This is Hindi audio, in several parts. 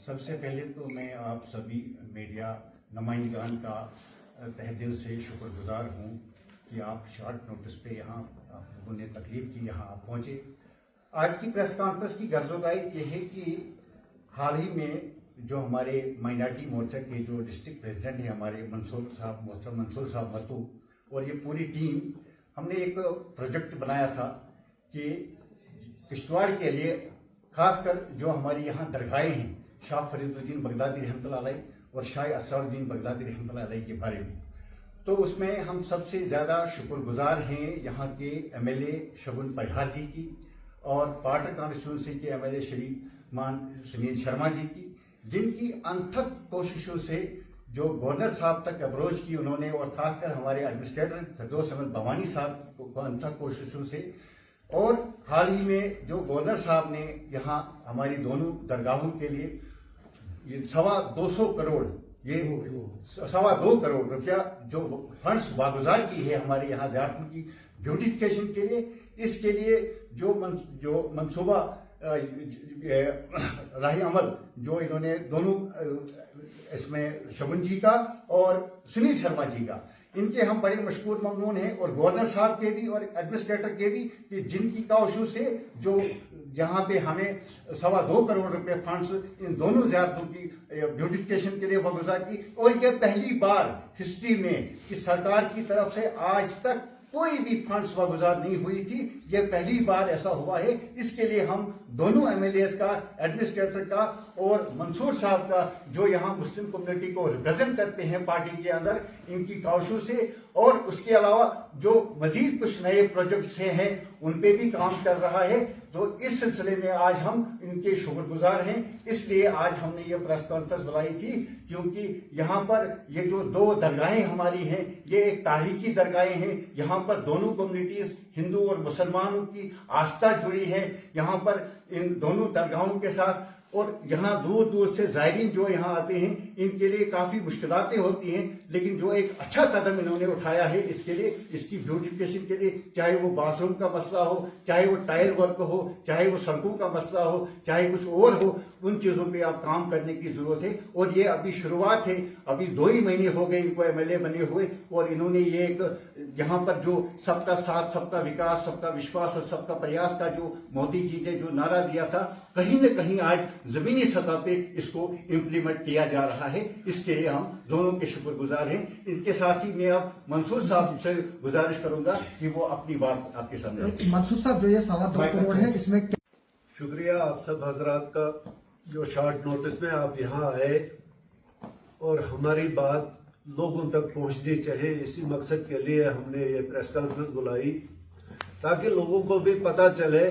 सबसे पहले तो मैं आप सभी मीडिया नुमाइंदान का तहे दिल से शुक्रगुजार हूँ कि आप शॉर्ट नोटिस पे यहाँ आप लोगों ने तकलीफ की, यहाँ आप पहुँचे। आज की प्रेस कॉन्फ्रेंस की गर्जोगाई ये है कि हाल ही में जो हमारे माइनॉरिटी मोर्चा के जो डिस्ट्रिक्ट प्रेसिडेंट हैं हमारे मोहतरम मंसूर साहब मत्तू और ये पूरी टीम, हमने एक प्रोजेक्ट बनाया था कि किश्तवाड़ के लिए खासकर जो हमारी यहाँ दरगाहें हैं शाह फरीदुद्दीन बगदादी रहमतुल्लाह अलैह और शाह असरारुद्दीन बगदादी रहमतुल्लाह अलैह के बारे में, तो उसमें हम सबसे ज़्यादा शुक्रगुजार हैं यहाँ के एमएलए शगुन परिहार जी की और पाटर कॉन्स्टिट्यूंसी के एमएलए श्रीमान सुनील शर्मा जी की, जिनकी अनथक कोशिशों से जो गवर्नर साहब तक अप्रोच की उन्होंने और खासकर हमारे एडमिनिस्ट्रेटर फिरदौस अहमद भवानी साहब को अनथक कोशिशों से, और हाल ही में जो गवर्नर साहब ने यहाँ हमारी दोनों दरगाहों के लिए ये 225 करोड़ ये 2.25 करोड़ रुपया जो फंड्स वागुजार की है हमारे यहाँ ज़ियारतों की ब्यूटिफिकेशन के लिए, इसके लिए जो मंसूबा राही अमल जो इन्होंने दोनों इसमें शगुन जी का और सुनील शर्मा जी का, इनके हम बड़े मशकूर ममनून हैं और गवर्नर साहब के भी और एडमिनिस्ट्रेटर के भी कि जिनकी काउशों से जो यहाँ पे हमें 2.25 करोड़ रुपए फंड्स इन दोनों ज़ियारतों की ब्यूटिफिकेशन के लिए वागुजार की। और यह पहली बार हिस्ट्री में कि सरकार की तरफ से आज तक कोई भी फंड्स वागुजार नहीं हुई थी, यह पहली बार ऐसा हुआ है। इसके लिए हम दोनों एमएलएस का, एडमिनिस्ट्रेटर का और मंसूर साहब का जो यहाँ मुस्लिम कम्युनिटी को रिप्रेजेंट करते हैं पार्टी के अंदर, इनकी काउशों से और उसके अलावा जो मजीद कुछ नए प्रोजेक्ट्स हैं उन पे भी काम चल रहा है, तो इस सिलसिले में आज हम इनके शुक्रगुजार हैं। इसलिए आज हमने ये प्रेस कॉन्फ्रेंस बुलाई थी क्योंकि यहाँ पर ये जो 2 दरगाहें हमारी हैं ये एक तारीखी दरगाहें हैं। यहाँ पर दोनों कम्युनिटीज हिंदू और मुसलमानों की आस्था जुड़ी है यहाँ पर इन दोनों दरगाहों के साथ, और यहाँ दूर दूर से ज़ायरीन जो यहाँ आते हैं इनके लिए काफ़ी मुश्किलातें होती हैं, लेकिन जो एक अच्छा कदम इन्होंने उठाया है इसके लिए, इसकी ब्यूटिफिकेशन के लिए, चाहे वो बाथरूम का मसला हो, चाहे वो टायर वर्क हो, चाहे वो सड़कों का मसला हो, चाहे कुछ और हो, उन चीज़ों पे आप काम करने की ज़रूरत है। और ये अभी शुरुआत है, अभी 2 ही महीने हो गए इनको एमएलए बने हुए, और इन्होंने ये एक यहाँ पर जो सबका साथ, सबका विकास, सबका विश्वास और सबका प्रयास का जो मोदी जी ने जो नारा दिया था, कहीं न कहीं आज जमीनी सतह पे इसको इम्प्लीमेंट किया जा रहा है। इसके लिए हम दोनों के शुक्रगुजार हैं। इनके साथ ही मैं अब मंसूर साहब से गुजारिश करूंगा कि वो अपनी बात आपके सामने। मंसूर साहब, जो ये 2.25 करोड़ है इसमें शुक्रिया आप सब हजरात का जो शॉर्ट नोटिस में आप यहाँ आए और हमारी बात लोगों तक पहुँचनी चाहिए, इसी मकसद के लिए हमने ये प्रेस कॉन्फ्रेंस बुलाई ताकि लोगों को भी पता चले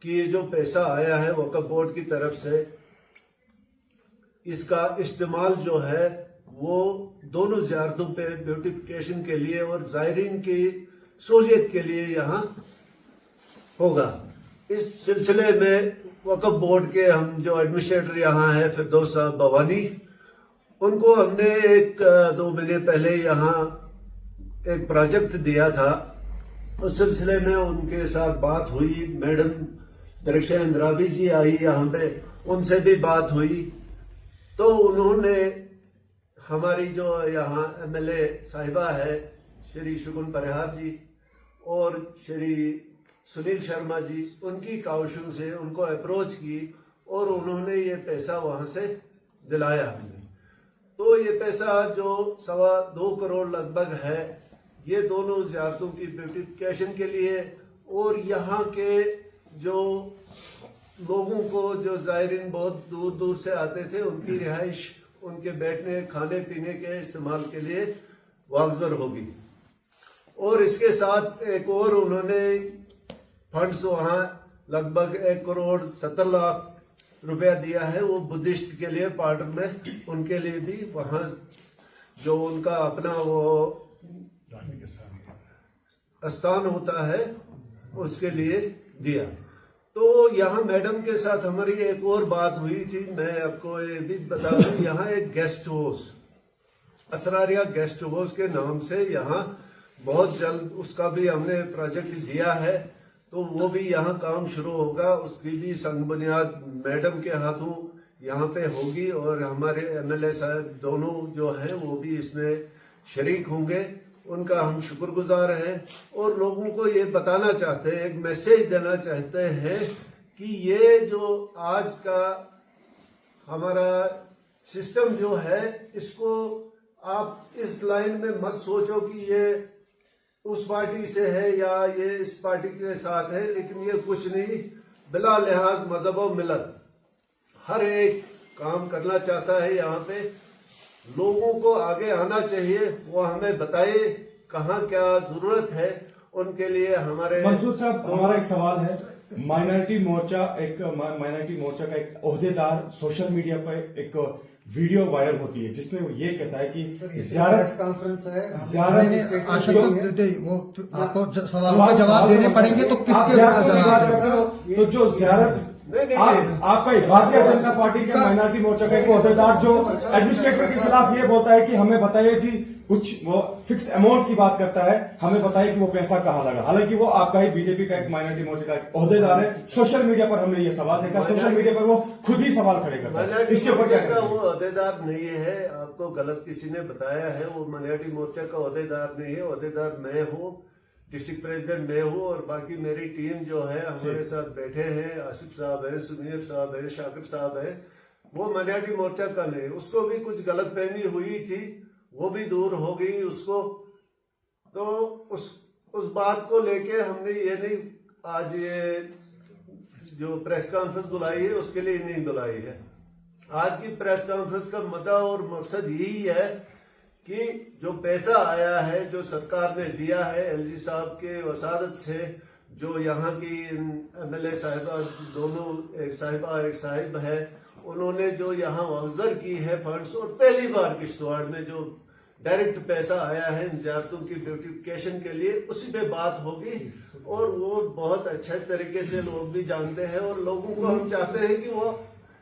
कि ये जो पैसा आया है वक्फ बोर्ड की तरफ से, इसका इस्तेमाल जो है वो दोनों ज़ियारतों पे ब्यूटिफिकेशन के लिए और ज़ायरीन की सहूलियत के लिए यहाँ होगा। इस सिलसिले में वक्फ बोर्ड के हम जो एडमिनिस्ट्रेटर यहाँ है फिरदौस साहब भवानी, उनको हमने 1-2 महीने पहले यहाँ एक प्रोजेक्ट दिया था। उस सिलसिले में उनके साथ बात हुई, मैडम दरिक्षा इंद्रावी जी आई यहाँ पे, उनसे भी बात हुई, तो उन्होंने हमारी जो यहाँ एमएलए साहिबा है श्री शगुन परिहार जी और श्री सुनील शर्मा जी, उनकी काउशों से उनको अप्रोच की और उन्होंने ये पैसा वहाँ से दिलाया हमें। तो ये पैसा जो 2.25 करोड़ लगभग है, ये दोनों ज़ियारतों की ब्यूटिफिकेशन के लिए और यहाँ के जो लोगों को जो ज़ायरीन बहुत दूर दूर से आते थे उनकी रिहाइश, उनके बैठने खाने पीने के इस्तेमाल के लिए वागजर होगी। और इसके साथ एक और उन्होंने फंड्स वहाँ लगभग 1.70 करोड़ रुपया दिया है, वो बुद्धिस्ट के लिए पार्ट में, उनके लिए भी वहाँ जो उनका अपना वो स्थान होता है उसके लिए दिया। तो यहाँ मैडम के साथ हमारी एक और बात हुई थी, मैं आपको ये भी बता दूं, यहाँ एक गेस्ट हाउस, असरारिया गेस्ट हाउस के नाम से यहाँ बहुत जल्द उसका भी हमने प्रोजेक्ट दिया है, तो वो भी यहाँ काम शुरू होगा। उसकी भी संग बुनियाद मैडम के हाथों यहाँ पे होगी और हमारे एमएलए साहब दोनों जो हैं वो भी इसमें शरीक होंगे। उनका हम शुक्रगुजार हैं और लोगों को ये बताना चाहते हैं, एक मैसेज देना चाहते हैं कि ये जो आज का हमारा सिस्टम जो है, इसको आप इस लाइन में मत सोचो कि ये उस पार्टी से है या ये इस पार्टी के साथ है, लेकिन ये कुछ नहीं, बिला लिहाज मजहब और मिलत हर एक काम करना चाहता है। यहाँ पे लोगों को आगे आना चाहिए, वो हमें बताए कहाँ क्या जरूरत है उनके लिए। हमारे मंसूर साहब, हमारा एक सवाल है, माइनॉरिटी मोर्चा का एक ओहदेदार सोशल मीडिया पर एक वीडियो वायरल होती है जिसमें वो ये कहता है कि प्रेस कॉन्फ्रेंस है, ज़्यादा- आशा साहब, वो आपको सवालों का जवाब देने पड़ेंगे तो आप किसके ज़्यारत की बात जवाब करते हो, तो जो ज़्यारत आपका भारतीय जनता पार्टी के माइनॉरिटी मोर्चा का एक ओहदेदार जो एडमिनिस्ट्रेटर के खिलाफ ये बोलता है कि हमें बताइए जी, कुछ वो फिक्स अमाउंट की बात करता है, हमें बताइए कि वो पैसा कहाँ लगा। हालांकि वो आपका ही बीजेपी का एक माइनॉरिटी मोर्चा का एक ओहदेदार है। सोशल मीडिया पर हमने ये सवाल देखा, सोशल मीडिया पर वो खुद ही सवाल खड़े करता है, इसके ऊपर क्या का कहते वो हैं? अहदेदार नहीं है, आपको गलत किसी ने बताया है। वो माइनॉरिटी मोर्चा का अहदेदार नहीं है, अहदेदार मैं हूँ, डिस्ट्रिक्ट प्रेसिडेंट मैं हूँ और बाकी मेरी टीम जो है हमारे साथ बैठे हैं, आसिफ साहब है, सुनीर साहब है, शाकिब साहब है। वो माइनॉरिटी मोर्चा का नहीं, उसको भी कुछ गलतफहमी हुई थी, वो भी दूर हो गई उसको। तो उस बात को लेके हमने ये नहीं, आज ये जो प्रेस कॉन्फ्रेंस बुलाई है उसके लिए नहीं बुलाई है। आज की प्रेस कॉन्फ्रेंस का मदा और मकसद यही है कि जो पैसा आया है, जो सरकार ने दिया है एलजी साहब के वसादत से, जो यहाँ की एमएलए साहिबा दोनों, एक साहिबा एक साहिब है, उन्होंने जो यहाँ वागजर की है फंड्स, और पहली बार किश्तवाड़ में जो डायरेक्ट पैसा आया है निजातों की ब्यूटिफिकेशन के लिए, उसी पे बात होगी और वो बहुत अच्छे तरीके से लोग भी जानते हैं और लोगों को हम चाहते हैं कि वो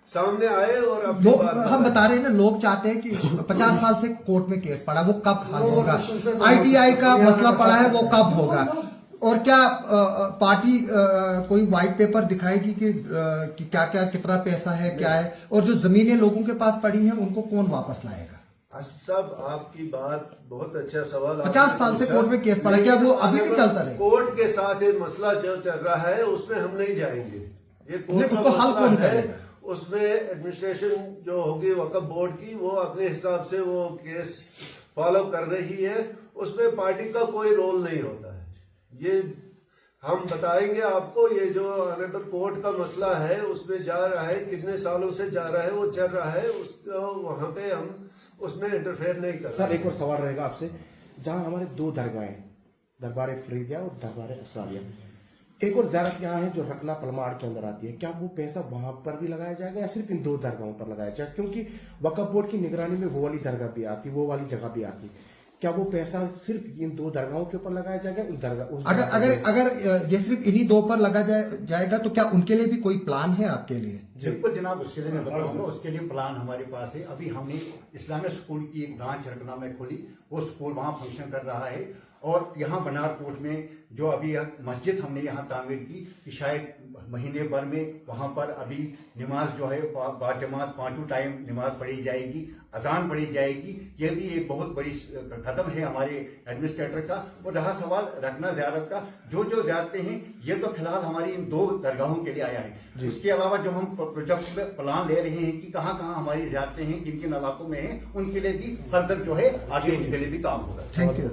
सामने आए और अपनी लोग, बात हम बता रहे हैं ना, लोग चाहते हैं कि 50 साल से कोर्ट में केस पड़ा, वो कब हल होगा? आईटीआई का मसला पड़ा है, वो कब होगा? और क्या पार्टी कोई व्हाइट पेपर दिखाएगी कि क्या क्या कितना पैसा है, क्या है, और जो जमीनें लोगों के पास पड़ी हैं उनको कौन वापस लाएगा? आसिफ साहब, आपकी बात बहुत अच्छा सवाल। 50 साल से कोर्ट में केस पड़ा, क्या वो अभी भी चलता रहे? कोर्ट के साथ ये मसला जो चल रहा है उसमें हम नहीं जाएंगे। ये कोर्ट का उसको हल मसला कौन है, करेगा? उसमें एडमिनिस्ट्रेशन जो होगी वक्फ बोर्ड की, वो अपने हिसाब से वो केस फॉलो कर रही है, उसमें पार्टी का कोई रोल नहीं होता है। ये हम बताएंगे आपको। ये जो ऑनरेबल कोर्ट का मसला है उसमें जा रहा है, कितने सालों से जा रहा है, वो चल रहा है, उसको वहां पे हम उसमें इंटरफेयर नहीं कर सर, एक और सवाल रहेगा आपसे, जहां हमारे दो दरगाहें, दरबार फरीदिया और दरबार असरारिया, एक और ज़ियारत यहाँ है जो रकला पलमाड़ के अंदर आती है, क्या वो पैसा वहां पर भी लगाया जाएगा या सिर्फ इन दो दरगाहों पर लगाया जाएगा? क्योंकि वक्फ बोर्ड की निगरानी में वो वाली दरगाह भी आती, वो वाली जगह भी आती, क्या वो पैसा सिर्फ इन दो दरगाहों के ऊपर लगाया जाएगा? अगर ये सिर्फ इन्हीं दो पर लगा जाएगा तो क्या उनके लिए भी कोई प्लान है आपके लिए? बिल्कुल जनाब, उसके लिए मैं बताऊंगा। उसके लिए प्लान हमारे पास है। अभी हमने इस्लामिक स्कूल की एक ब्रांच रकना में खोली, वो स्कूल वहां फंक्शन कर रहा है। और यहाँ बनारकोट में जो अभी मस्जिद हमने यहाँ तामीर की, कि शायद महीने भर में वहां पर अभी नमाज जो है बाजमात 5 टाइम नमाज पढ़ी जाएगी, अजान पढ़ी जाएगी। ये भी एक बहुत बड़ी कदम है हमारे एडमिनिस्ट्रेटर का। और रहा सवाल रखना ज़ियारत का, जो ज़ियारतें हैं ये तो फिलहाल हमारी इन 2 दरगाहों के लिए आया है। उसके अलावा जो हम प्रोजेक्ट में प्लान ले रहे हैं कि कहाँ कहाँ हमारी ज़ियारतें हैं, किन किन इलाकों में हैं, उनके लिए भी फर्दर जो है आगे उनके लिए भी काम होगा। Thank you.